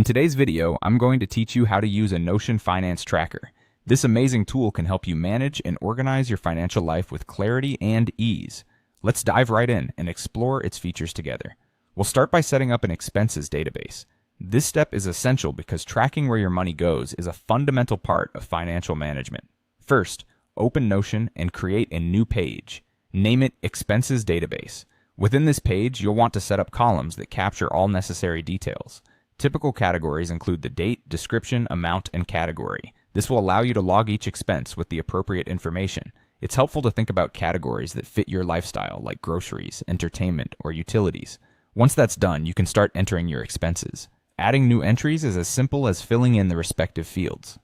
In today's video, I'm going to teach you how to use a Notion Finance Tracker. This amazing tool can help you manage and organize your financial life with clarity and ease. Let's dive right in and explore its features together. We'll start by setting up an expenses database. This step is essential because tracking where your money goes is a fundamental part of financial management. First, open Notion and create a new page. Name it Expenses Database. Within this page, you'll want to set up columns that capture all necessary details. Typical categories include the date, description, amount, and category. This will allow you to log each expense with the appropriate information. It's helpful to think about categories that fit your lifestyle, like groceries, entertainment, or utilities. Once that's done, you can start entering your expenses. Adding new entries is as simple as filling in the respective fields.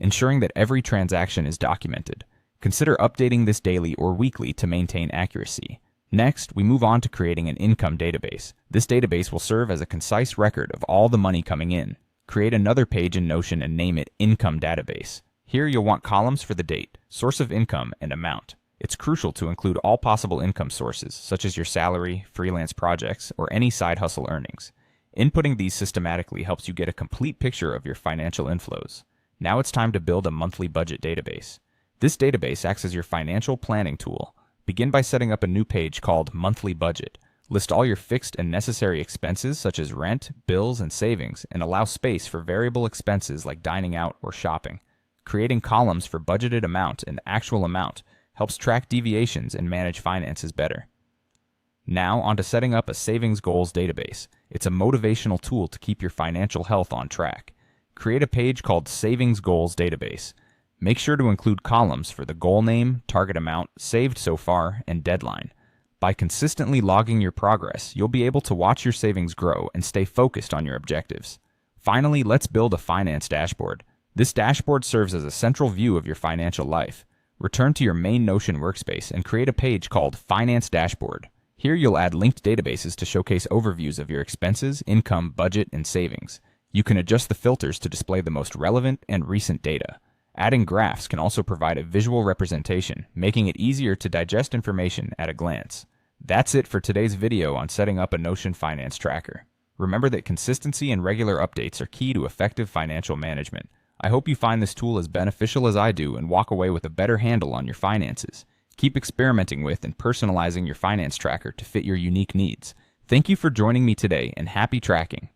Ensuring that every transaction is documented. Consider updating this daily or weekly to maintain accuracy. Next, we move on to creating an income database. This database will serve as a concise record of all the money coming in. Create another page in Notion and name it Income Database. Here you'll want columns for the date, source of income, and amount. It's crucial to include all possible income sources, such as your salary, freelance projects, or any side hustle earnings. Inputting these systematically helps you get a complete picture of your financial inflows. Now it's time to build a monthly budget database. This database acts as your financial planning tool. Begin by setting up a new page called Monthly Budget. List all your fixed and necessary expenses such as rent, bills, and savings, and allow space for variable expenses like dining out or shopping. Creating columns for budgeted amount and actual amount helps track deviations and manage finances better. Now, on to setting up a savings goals database. It's a motivational tool to keep your financial health on track. Create a page called Savings Goals Database. Make sure to include columns for the goal name, target amount, saved so far, and deadline. By consistently logging your progress, you'll be able to watch your savings grow and stay focused on your objectives. Finally, let's build a finance dashboard. This dashboard serves as a central view of your financial life. Return to your main Notion workspace and create a page called Finance Dashboard. Here you'll add linked databases to showcase overviews of your expenses, income, budget, and savings. You can adjust the filters to display the most relevant and recent data. Adding graphs can also provide a visual representation, making it easier to digest information at a glance. That's it for today's video on setting up a Notion Finance Tracker. Remember that consistency and regular updates are key to effective financial management. I hope you find this tool as beneficial as I do and walk away with a better handle on your finances. Keep experimenting with and personalizing your finance tracker to fit your unique needs. Thank you for joining me today and happy tracking.